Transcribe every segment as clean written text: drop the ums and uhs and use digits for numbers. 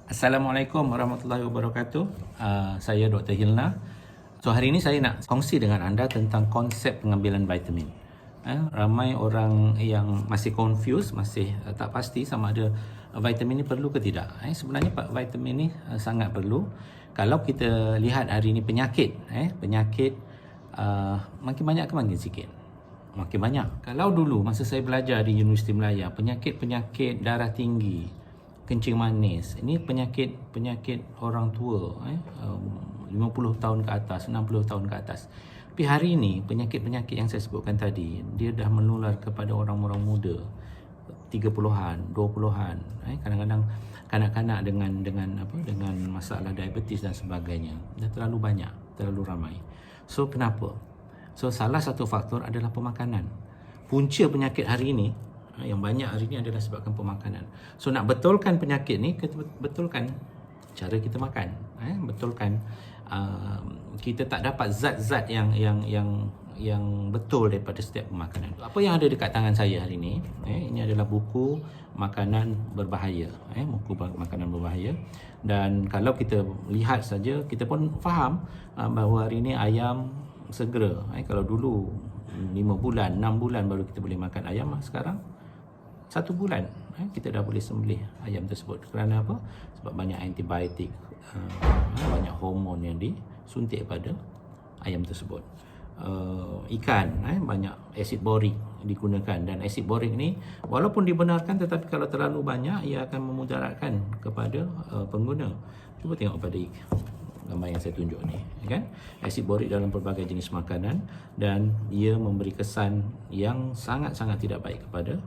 Assalamualaikum warahmatullahi wabarakatuh. Saya Dr. Hilna. So hari ini saya nak kongsi dengan anda tentang konsep pengambilan vitamin. Ramai orang yang masih confused, masih tak pasti sama ada vitamin ini perlu ke tidak. Sebenarnya vitamin ini sangat perlu. Kalau kita lihat hari ini penyakit makin banyak ke makin sikit? Makin banyak. Kalau dulu masa saya belajar di Universiti Melaya, penyakit darah tinggi, kencing manis, ini penyakit orang tua, 50 tahun ke atas, 60 tahun ke atas. Tapi hari ini penyakit yang saya sebutkan tadi, dia dah menular kepada orang-orang muda, 30-an, 20-an, kadang-kadang kanak-kanak dengan masalah diabetes dan sebagainya. Dah terlalu banyak, terlalu ramai. So kenapa? So salah satu faktor adalah pemakanan. Punca penyakit hari ini yang banyak hari ini adalah sebabkan pemakanan. So nak betulkan penyakit ni, kita betulkan cara kita makan. Betulkan kita tak dapat zat-zat yang betul daripada setiap pemakanan. Apa yang ada dekat tangan saya hari ini, ini adalah buku makanan berbahaya. Buku makanan berbahaya. Dan kalau kita lihat saja, kita pun faham bahawa hari ini ayam segera. Kalau dulu 5 bulan, 6 bulan baru kita boleh makan ayam, sekarang 1 bulan kita dah boleh sembelih ayam tersebut. Kerana apa? Sebab banyak antibiotik, banyak hormon yang disuntik pada ayam tersebut. Ikan, banyak asid borik digunakan, dan asid borik ni walaupun dibenarkan, tetapi kalau terlalu banyak ia akan memudaratkan kepada pengguna. Cuba tengok pada gambar yang saya tunjuk ni, kan? Asid borik dalam pelbagai jenis makanan, dan ia memberi kesan yang sangat-sangat tidak baik kepada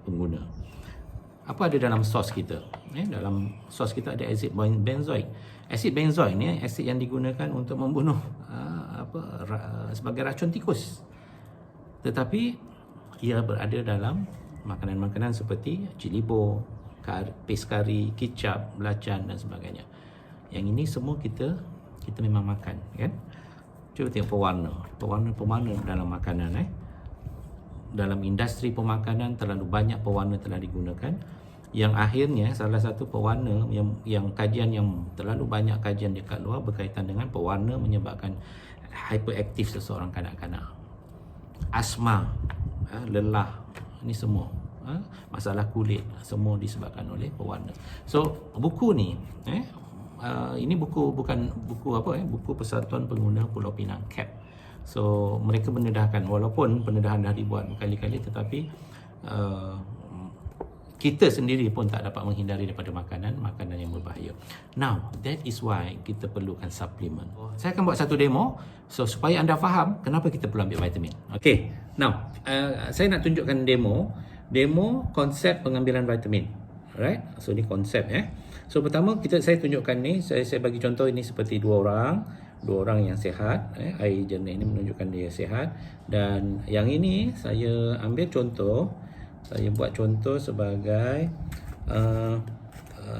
pengguna. Apa ada dalam sos kita? Dalam sos kita ada asid benzoik. Asid benzoik ni asid yang digunakan untuk membunuh sebagai racun tikus. Tetapi ia berada dalam makanan-makanan seperti cilibor, paste kari, kicap, belacan dan sebagainya. Yang ini semua kita memang makan, kan? Cuba tengok pewarna dalam makanan. Dalam industri pemakanan terlalu banyak pewarna telah digunakan, yang akhirnya salah satu pewarna yang kajian yang terlalu banyak kajian dekat luar berkaitan dengan pewarna menyebabkan hyperaktif seseorang kanak-kanak, asma, lelah, ini semua masalah kulit, semua disebabkan oleh pewarna. So buku ni ini buku Persatuan Pengguna Pulau Pinang, CAP. So mereka mendedahkan, walaupun pendedahan dah dibuat berkali-kali, tetapi kita sendiri pun tak dapat menghindari daripada makanan yang berbahaya. Now, that is why kita perlukan suplemen. Saya akan buat satu demo, so supaya anda faham kenapa kita perlu ambil vitamin. Okay, now saya nak tunjukkan demo konsep pengambilan vitamin. Alright, so ni konsep. So pertama saya tunjukkan ni, saya bagi contoh ini seperti dua orang yang sihat. Air jernih ini menunjukkan dia sihat. Dan yang ini saya ambil contoh, saya buat contoh sebagai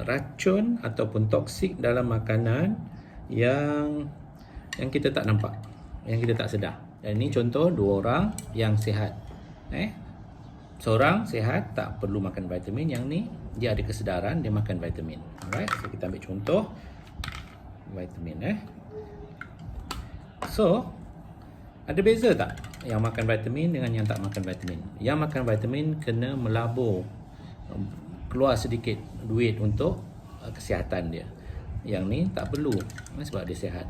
racun ataupun toksik dalam makanan yang kita tak nampak, yang kita tak sedar. Dan ini contoh dua orang yang sihat. Seorang sihat tak perlu makan vitamin, yang ni dia ada kesedaran, dia makan vitamin. Alright, so kita ambil contoh vitamin. So ada beza tak yang makan vitamin dengan yang tak makan vitamin? Yang makan vitamin kena melabur, keluar sedikit duit untuk kesihatan dia. Yang ni tak perlu sebab dia sihat.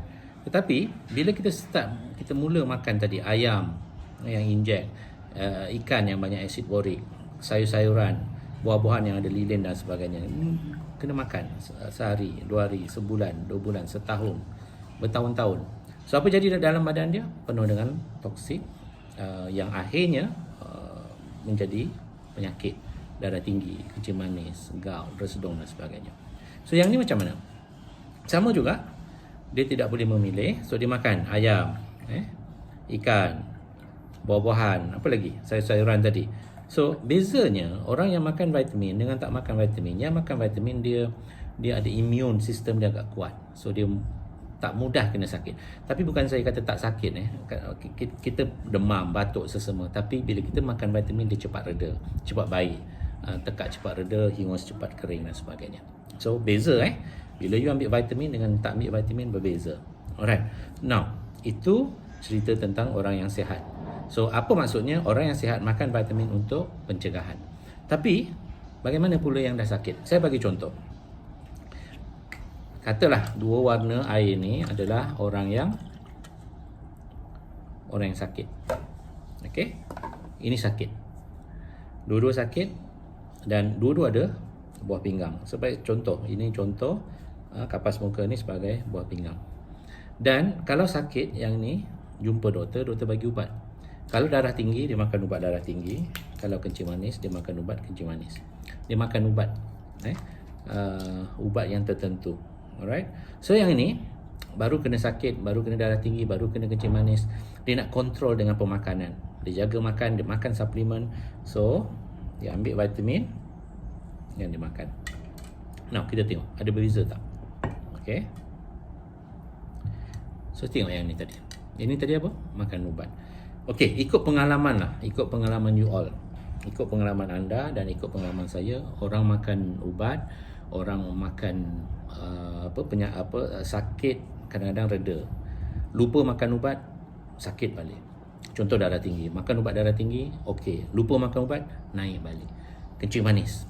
Tetapi bila kita mula makan tadi ayam yang injek, ikan yang banyak asid borik, sayur-sayuran, buah-buahan yang ada lilin dan sebagainya, kena makan sehari, 2 hari, sebulan, 2 bulan, setahun, bertahun-tahun. So apa jadi dalam badan dia? Penuh dengan toksik yang akhirnya menjadi penyakit darah tinggi, kencing manis, gout, bersedung dan sebagainya. So yang ni macam mana? Sama juga, dia tidak boleh memilih. So dia makan ayam, ikan, buah-buahan, apa lagi, sayur-sayuran tadi. So bezanya orang yang makan vitamin dengan tak makan vitamin. Yang makan vitamin dia ada immune system dia agak kuat, so dia tak mudah kena sakit. Tapi bukan saya kata tak sakit, kita demam, batuk, sesama. Tapi bila kita makan vitamin, dia cepat reda, cepat baik, tekak cepat reda, hingus cepat kering dan sebagainya. So beza bila you ambil vitamin dengan tak ambil vitamin berbeza. Alright. Now, itu cerita tentang orang yang sihat. So apa maksudnya? Orang yang sihat makan vitamin untuk pencegahan. Tapi bagaimana pula yang dah sakit? Saya bagi contoh. Katalah dua warna air ni adalah orang yang sakit. Okey? Ini sakit. Dua-dua sakit dan dua-dua ada buah pinggang. Sebagai contoh, ini contoh kapas muka ni sebagai buah pinggang. Dan kalau sakit yang ni jumpa doktor bagi ubat. Kalau darah tinggi dia makan ubat darah tinggi, kalau kencing manis dia makan ubat kencing manis. Dia makan ubat ubat yang tertentu. Alright. So yang ini baru kena sakit, baru kena darah tinggi, baru kena kencing manis, dia nak kontrol dengan pemakanan. Dia jaga makan, dia makan suplemen. So dia ambil vitamin yang dia makan. Now kita tengok ada berbeza tak? Okay. So tengok yang ni tadi. Ini tadi apa? Makan ubat. Okay, ikut pengalaman lah. Ikut pengalaman you all. Ikut pengalaman anda dan ikut pengalaman saya. Orang makan ubat, orang makan sakit kadang-kadang reda. Lupa makan ubat, sakit balik. Contoh darah tinggi. Makan ubat darah tinggi, okey. Lupa makan ubat, naik balik. Kencing manis.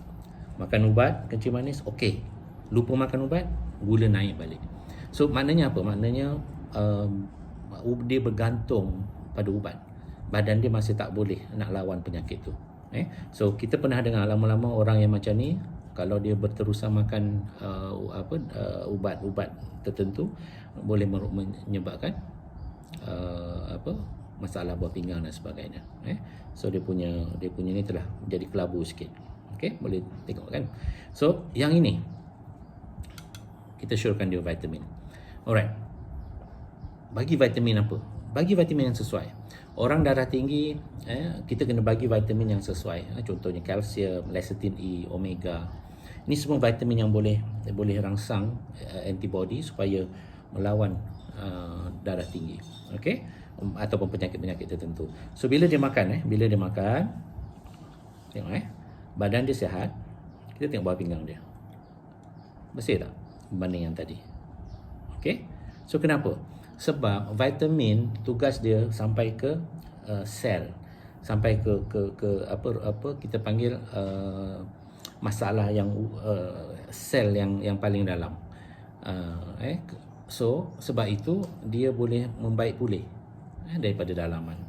Makan ubat, kencing manis, okey. Lupa makan ubat, gula naik balik. So maknanya apa? Maknanya dia bergantung pada ubat. Badan dia masih tak boleh nak lawan penyakit tu. So kita pernah dengar lama-lama orang yang macam ni, kalau dia berterusan makan ubat-ubat tertentu, boleh menyebabkan masalah buah pinggang dan sebagainya. So dia punya ni telah jadi kelabu sikit. Okey, boleh tengok kan. So yang ini kita syorkan dia vitamin. Alright. Bagi vitamin apa? Bagi vitamin yang sesuai. Orang darah tinggi, kita kena bagi vitamin yang sesuai. Contohnya kalsium, lecithin E, omega. Ini semua vitamin yang boleh rangsang antibody supaya melawan darah tinggi. Okey? Ataupun penyakit-penyakit tertentu. So bila dia makan, tengok badan dia sihat. Kita tengok buah pinggang dia. Bersih tak berbanding yang tadi? Okey? So kenapa? Sebab vitamin tugas dia sampai ke sel, sampai ke apa kita panggil masalah yang sel yang paling dalam. So sebab itu dia boleh membaik pulih daripada dalaman.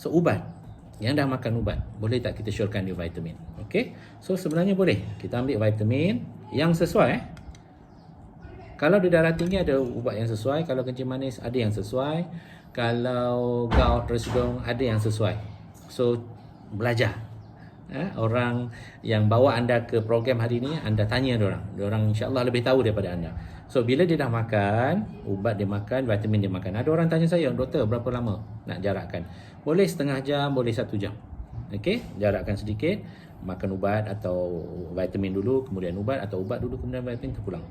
So ubat yang dah makan ubat, boleh tak kita syorkan dia vitamin? Okey. So sebenarnya boleh kita ambil vitamin yang sesuai. Kalau di darah tinggi ada ubat yang sesuai, kalau kencing manis ada yang sesuai, kalau gout, residong ada yang sesuai. So belajar. Orang yang bawa anda ke program hari ini, anda tanya diorang insya-Allah lebih tahu daripada anda. So bila dia dah makan, ubat dia makan, vitamin dia makan. Ada orang tanya saya, doktor berapa lama nak jarakkan? Boleh setengah jam, boleh 1 jam. Okey, jarakkan sedikit, makan ubat atau vitamin dulu, kemudian ubat, atau ubat dulu kemudian vitamin, terpulang.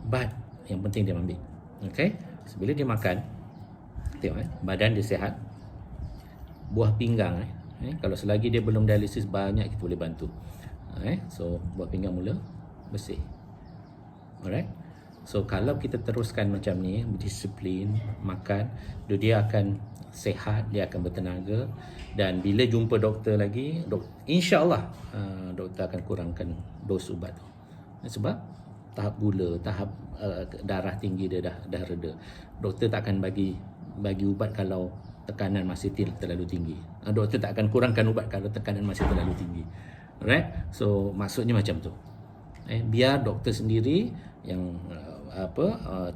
But yang penting dia ambil. Okey, so, bila dia makan, tengok badan dia sihat. Buah pinggang kalau selagi dia belum dialisis, banyak kita boleh bantu. So buah pinggang mula bersih. Alright. So kalau kita teruskan macam ni, berdisiplin makan, dia akan sihat, dia akan bertenaga, dan bila jumpa doktor lagi, insya-Allah doktor akan kurangkan dos ubat tu. Sebab tahap gula, tahap darah tinggi dia dah reda. Doktor tak akan bagi ubat kalau tekanan masih terlalu tinggi. Doktor tak akan kurangkan ubat kalau tekanan masih terlalu tinggi. Alright? So maksudnya macam tu. Biar doktor sendiri yang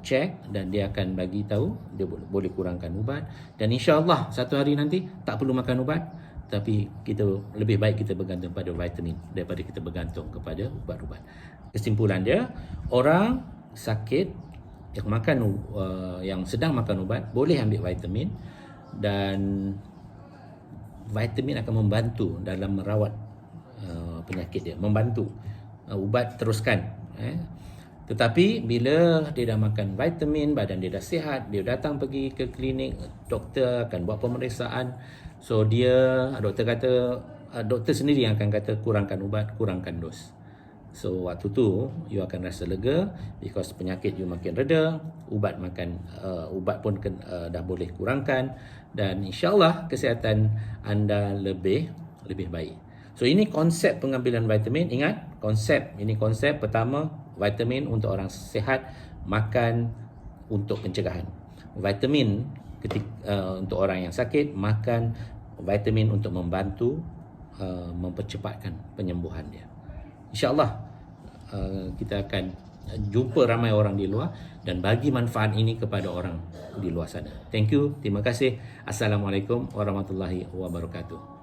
check, dan dia akan bagi tahu dia boleh kurangkan ubat, dan insya-Allah satu hari nanti tak perlu makan ubat, tapi kita lebih baik kita bergantung pada vitamin daripada kita bergantung kepada ubat-ubat. Kesimpulan dia, orang sakit yang sedang makan ubat boleh ambil vitamin, dan vitamin akan membantu dalam merawat penyakit dia, membantu. Ubat teruskan. Tetapi bila dia dah makan vitamin, badan dia dah sihat, dia datang pergi ke klinik, doktor akan buat pemeriksaan. So doktor sendiri yang akan kata kurangkan ubat, kurangkan dos. So waktu tu you akan rasa lega because penyakit you makin reda, ubat pun dah boleh kurangkan, dan insyaAllah kesihatan anda lebih baik. So ini konsep pengambilan vitamin. Ingat konsep pertama, vitamin untuk orang sihat, makan untuk pencegahan. Vitamin untuk orang yang sakit, makan vitamin untuk membantu mempercepatkan penyembuhan dia. InsyaAllah kita akan jumpa ramai orang di luar dan bagi manfaat ini kepada orang di luar sana. Thank you, terima kasih. Assalamualaikum warahmatullahi wabarakatuh.